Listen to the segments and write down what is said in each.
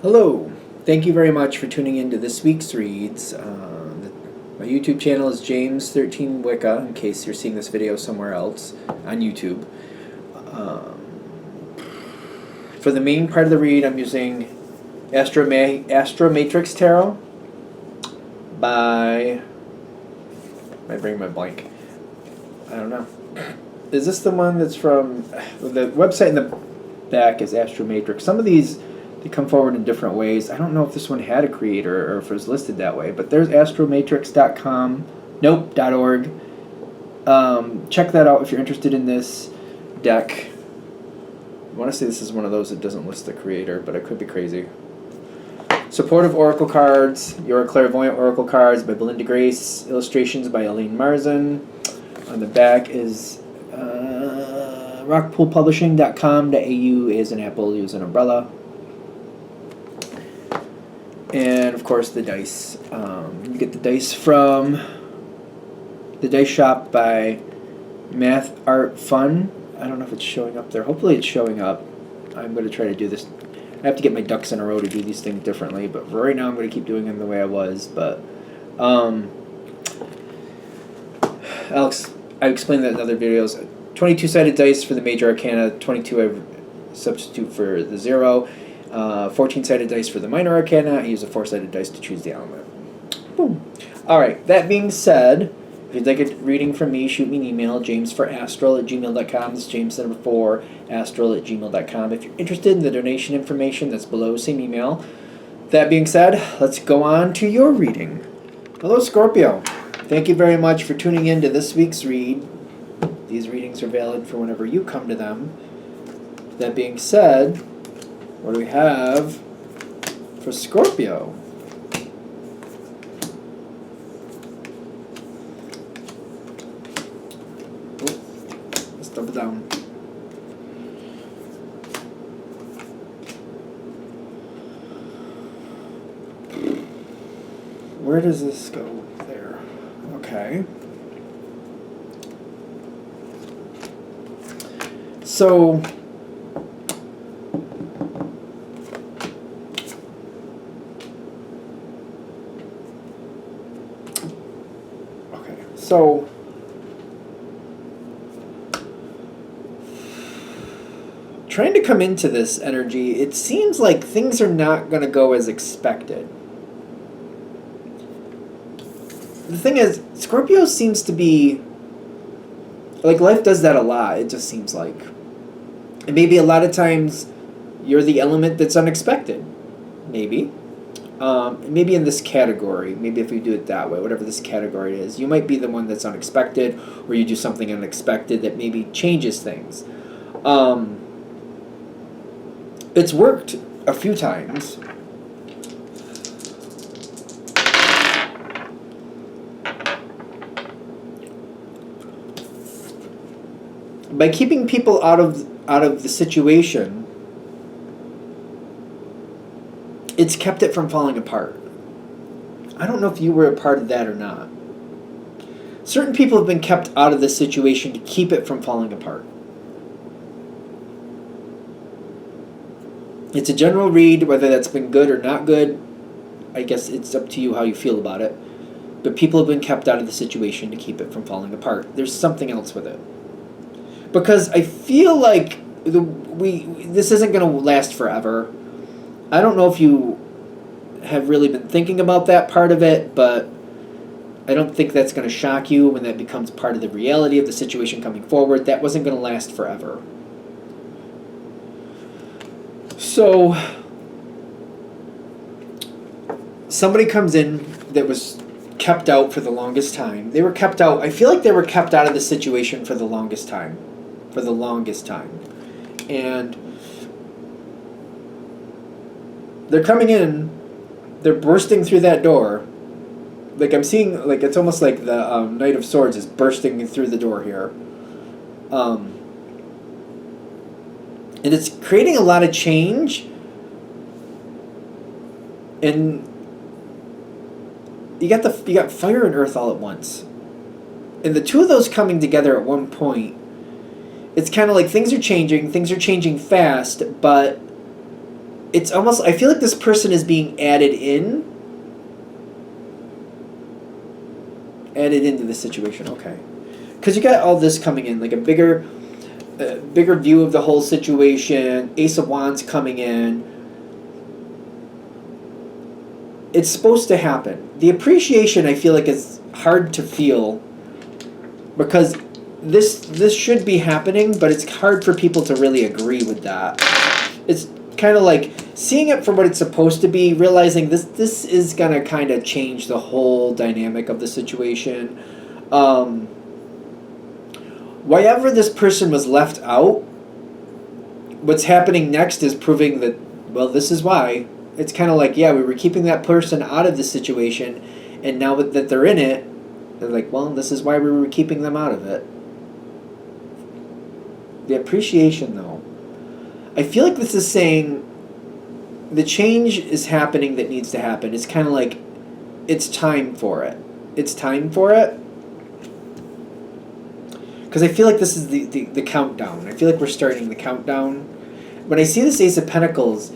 Hello, thank you very much for tuning in to this week's reads. My YouTube channel is James13 Wicca, in case you're seeing this video somewhere else on YouTube. For the main part of the read, I'm using Astromatrix Tarot by... I bring my blank. I don't know. Is this the one that's from... The website in the back is Astromatrix. Some of these... they come forward in different ways. I don't know if this one had a creator or if it was listed that way, but there's astromatrix.com, nope, .org. Check that out if you're interested in this deck. I want to say this is one of those that doesn't list the creator, but I could be crazy. Supportive Oracle Cards, Your Clairvoyant Oracle Cards by Belinda Grace, illustrations by Elaine Marzin. On the back is rockpoolpublishing.com, .au is an apple, use an umbrella. And of course the dice. You get the dice from the Dice Shop by Math Art Fun. I don't know if it's showing up there. Hopefully it's showing up. I'm going to try to do this. I have to get my ducks in a row to do these things differently, but for right now I'm going to keep doing them the way I was. But Alex, I explained that in other videos. 22-sided dice for the major arcana. 22 I substitute for the 0. 14-sided dice for the minor arcana. I use a 4-sided dice to choose the element. Boom. Alright, that being said, if you'd like a reading from me, shoot me an email, jamesforastral@gmail.com. This is james4astral@gmail.com. If you're interested in the donation information that's below, same email. That being said, let's go on to your reading. Hello, Scorpio. Thank you very much for tuning in to this week's read. These readings are valid for whenever you come to them. That being said, what do we have for Scorpio? Oh, let's dump it down. Where does this go? There. Okay. So... So, trying to come into this energy, it seems like things are not going to go as expected. The thing is, Scorpio seems to be, like, life does that a lot, it just seems like. And maybe a lot of times, you're the element that's unexpected. Maybe. Maybe in this category, maybe if we do it that way, whatever this category is, you might be the one that's unexpected, or you do something unexpected that maybe changes things. It's worked a few times. By keeping people out of the situation, it's kept it from falling apart. I don't know if you were a part of that or not. Certain people have been kept out of this situation to keep it from falling apart. It's a general read, whether that's been good or not good. I guess it's up to you how you feel about it. But people have been kept out of the situation to keep it from falling apart. There's something else with it. Because I feel like this isn't going to last forever. I don't know if you have really been thinking about that part of it, but I don't think that's going to shock you when that becomes part of the reality of the situation coming forward. That wasn't going to last forever. So, somebody comes in that was kept out for the longest time. They were kept out. I feel like they were kept out of the situation for the longest time. For the longest time. And they're coming in, they're bursting through that door. Like I'm seeing, like it's almost like the Knight of Swords is bursting through the door here. And it's creating a lot of change. And you got fire and earth all at once. And the two of those coming together at one point, it's kind of like things are changing fast, but it's almost, I feel like this person is being added into the situation. Okay, because you got all this coming in, like a bigger view of the whole situation. Ace of Wands coming in. It's supposed to happen. The appreciation, I feel like, is hard to feel because this should be happening, but it's hard for people to really agree with that. It's kind of like seeing it for what it's supposed to be, realizing this is going to kind of change the whole dynamic of the situation. Wherever this person was left out, what's happening next is proving that, well, this is why. It's kind of like, yeah, we were keeping that person out of the situation, and now that they're in it, they're like, well, this is why we were keeping them out of it. The appreciation, though. I feel like this is saying the change is happening that needs to happen. It's kind of like, it's time for it. It's time for it. Because I feel like this is the countdown. I feel like we're starting the countdown. When I see this Ace of Pentacles,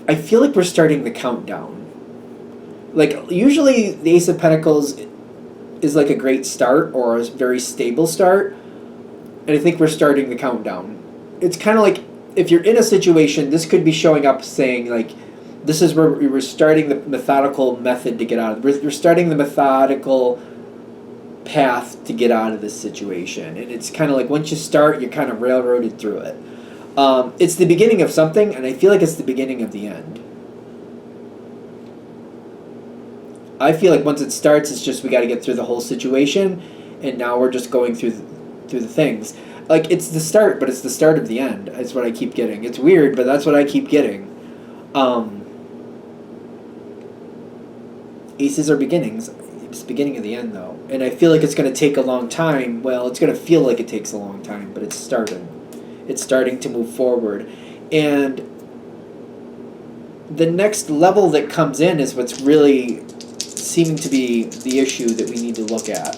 I feel like we're starting the countdown. Like, usually the Ace of Pentacles is like a great start or a very stable start. And I think we're starting the countdown. It's kind of like, if you're in a situation, this could be showing up saying, like, this is where we're starting the methodical method to get out of it. We're starting the methodical path to get out of this situation. And it's kind of like, once you start, you're kind of railroaded through it. It's the beginning of something, and I feel like it's the beginning of the end. I feel like once it starts, it's just we got to get through the whole situation, and now we're just going through the things. Like, it's the start, but it's the start of the end. That's what I keep getting. It's weird, but that's what I keep getting. Aces are beginnings. It's the beginning of the end, though. And I feel like it's going to take a long time. Well, it's going to feel like it takes a long time, but it's starting. It's starting to move forward. And the next level that comes in is what's really seeming to be the issue that we need to look at.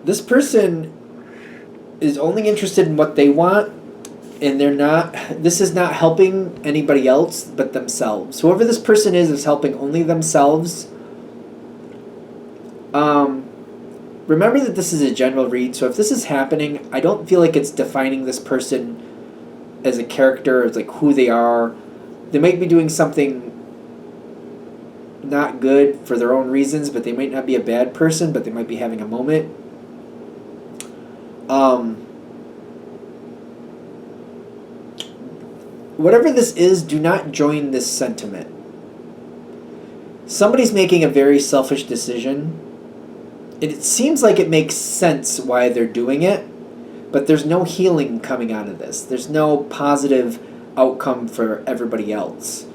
This person is only interested in what they want, and this is not helping anybody else but themselves. Whoever this person is helping only themselves. Remember that this is a general read, so if this is happening, I don't feel like it's defining this person as a character, as like who they are. They might be doing something not good for their own reasons, but they might not be a bad person, but they might be having a moment. Whatever this is, do not join this sentiment. Somebody's making a very selfish decision. It seems like it makes sense why they're doing it, but there's no healing coming out of this. There's no positive outcome for everybody else.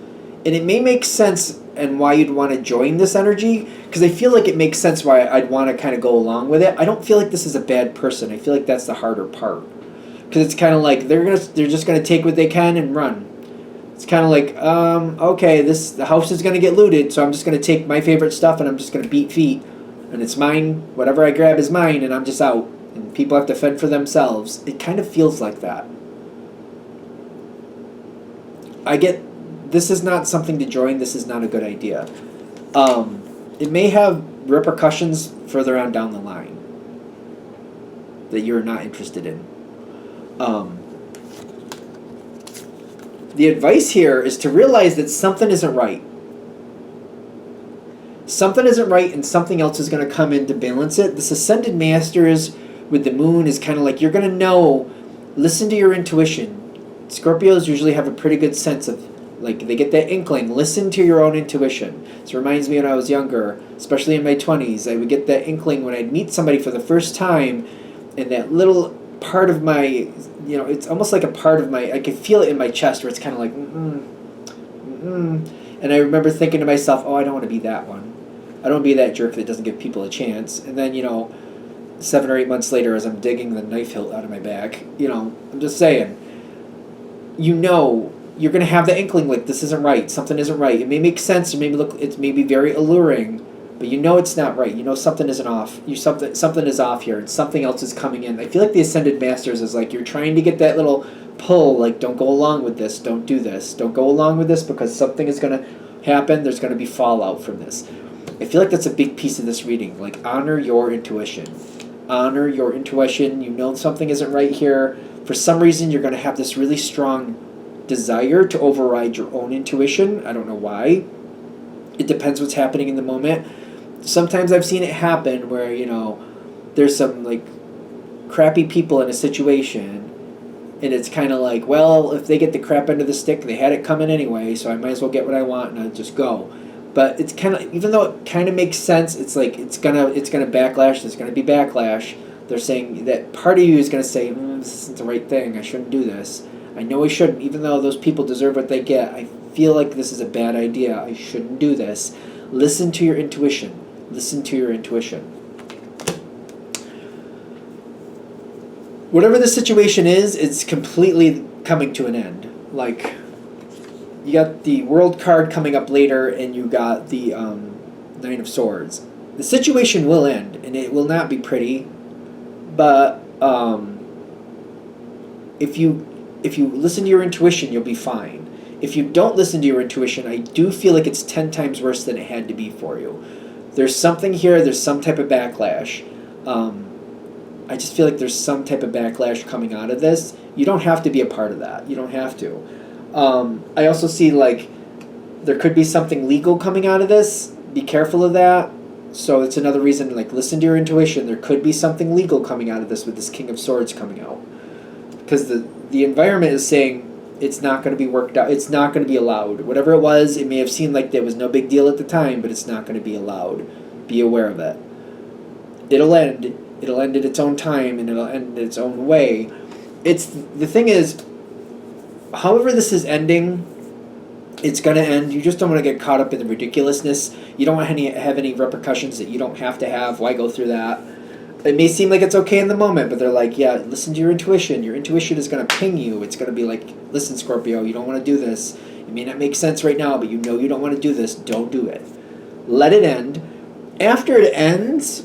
And it may make sense and why you'd want to join this energy, because I feel like it makes sense why I'd want to kind of go along with it. I don't feel like this is a bad person. I feel like that's the harder part. Because it's kind of like they're just gonna take what they can and run. It's kind of like, okay, the house is gonna get looted, so I'm just gonna take my favorite stuff and I'm just gonna beat feet, and it's mine. Whatever I grab is mine, and I'm just out. And people have to fend for themselves. It kind of feels like that. I get this is not something to join. This is not a good idea. It may have repercussions further on down the line that you're not interested in. The advice here is to realize that something isn't right. Something isn't right, and something else is going to come in to balance it. This Ascended Masters with the moon is kind of like you're going to know, listen to your intuition. Scorpios usually have a pretty good sense of, like, they get that inkling. Listen to your own intuition. This reminds me when I was younger, especially in my 20s, I would get that inkling when I'd meet somebody for the first time, and that little part of my, it's almost like a part of my, I could feel it in my chest where it's kind of like, and I remember thinking to myself, oh, I don't want to be that one. I don't want to be that jerk that doesn't give people a chance. And then, 7 or 8 months later, as I'm digging the knife hilt out of my back, I'm just saying, you're going to have the inkling, like, this isn't right, something isn't right. It may make sense, it may be very alluring, but you know it's not right. You know something isn't off. Something is off here, and something else is coming in. I feel like the Ascended Masters is like you're trying to get that little pull, like don't go along with this, don't do this, don't go along with this because something is going to happen. There's going to be fallout from this. I feel like that's a big piece of this reading. Like honor your intuition. Honor your intuition. You know something isn't right here. For some reason, you're going to have this really strong desire to override your own intuition. I don't know why. It depends what's happening in the moment. Sometimes I've seen it happen where, you know, there's some like crappy people in a situation and it's kind of like, well, if they get the crap end of the stick, they had it coming anyway, so I might as well get what I want and I'll just go. But it's kind of, even though it kind of makes sense, it's like it's gonna backlash. There's gonna be backlash. They're saying that part of you is gonna say, this isn't the right thing. I shouldn't do this. I know I shouldn't, even though those people deserve what they get. I feel like this is a bad idea. I shouldn't do this. Listen to your intuition. Listen to your intuition. Whatever the situation is, it's completely coming to an end. Like, you got the World card coming up later, and you got the Nine of Swords. The situation will end, and it will not be pretty. But if you listen to your intuition, you'll be fine. If you don't listen to your intuition, I do feel like it's 10 times worse than it had to be for you. There's something here. There's some type of backlash. I just feel like there's some type of backlash coming out of this. You don't have to be a part of that. You don't have to. I also see like there could be something legal coming out of this. Be careful of that. So it's another reason, like, listen to your intuition. There could be something legal coming out of this with this King of Swords coming out. Because the environment is saying it's not going to be worked out. It's not going to be allowed. Whatever it was, it may have seemed like there was no big deal at the time, but it's not going to be allowed. Be aware of it. It'll end. It'll end at its own time, and it'll end in its own way. The thing is, however this is ending, it's going to end. You just don't want to get caught up in the ridiculousness. You don't want to have any repercussions that you don't have to have. Why go through that? It may seem like it's okay in the moment, but they're like, yeah, listen to your intuition. Your intuition is going to ping you. It's going to be like, listen, Scorpio, you don't want to do this. It may not make sense right now, but you know you don't want to do this. Don't do it. Let it end. After it ends,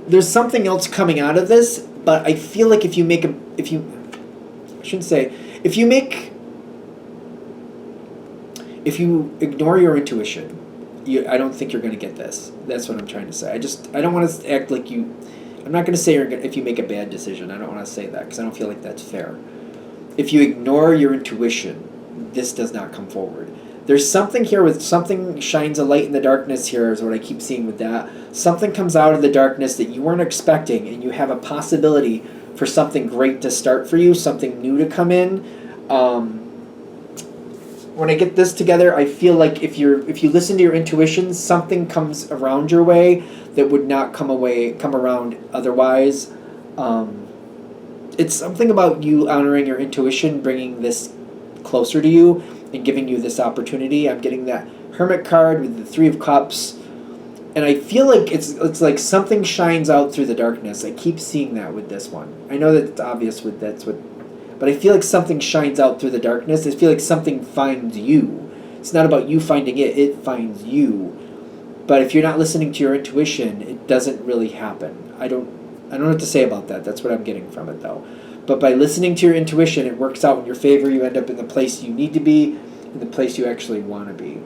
there's something else coming out of this, but I feel like if you ignore your intuition, I don't think you're going to get this. That's what I'm trying to say. I don't want to act like you. I'm not going to say if you make a bad decision. I don't want to say that because I don't feel like that's fair. If you ignore your intuition, this does not come forward. There's something here with something shines a light in the darkness here is what I keep seeing with that. Something comes out of the darkness that you weren't expecting, and you have a possibility for something great to start for you, something new to come in. When I get this together, I feel like if you listen to your intuition, something comes around your way that would not come around otherwise. It's something about you honoring your intuition, bringing this closer to you and giving you this opportunity. I'm getting that Hermit card with the Three of Cups, and I feel like it's like something shines out through the darkness. I keep seeing that with this one. I know that it's obvious but I feel like something shines out through the darkness. I feel like something finds you. It's not about you finding it, it finds you. But if you're not listening to your intuition, it doesn't really happen. I don't know what to say about that. That's what I'm getting from it, though. But by listening to your intuition, it works out in your favor. You end up in the place you need to be, in the place you actually want to be.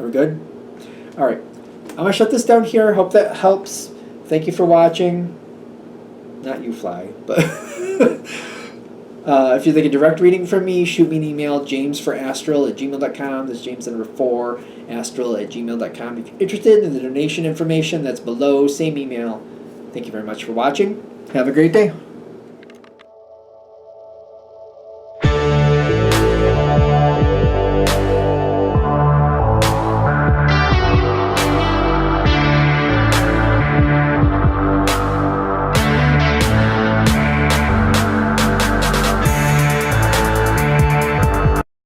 Are we good? All right. I'm going to shut this down here. Hope that helps. Thank you for watching. Not you, Fly, but if you'd like a direct reading from me, shoot me an email, jamesforastral@gmail.com. That's James number 4, astral@gmail.com. If you're interested in the donation information, that's below, same email. Thank you very much for watching. Have a great day.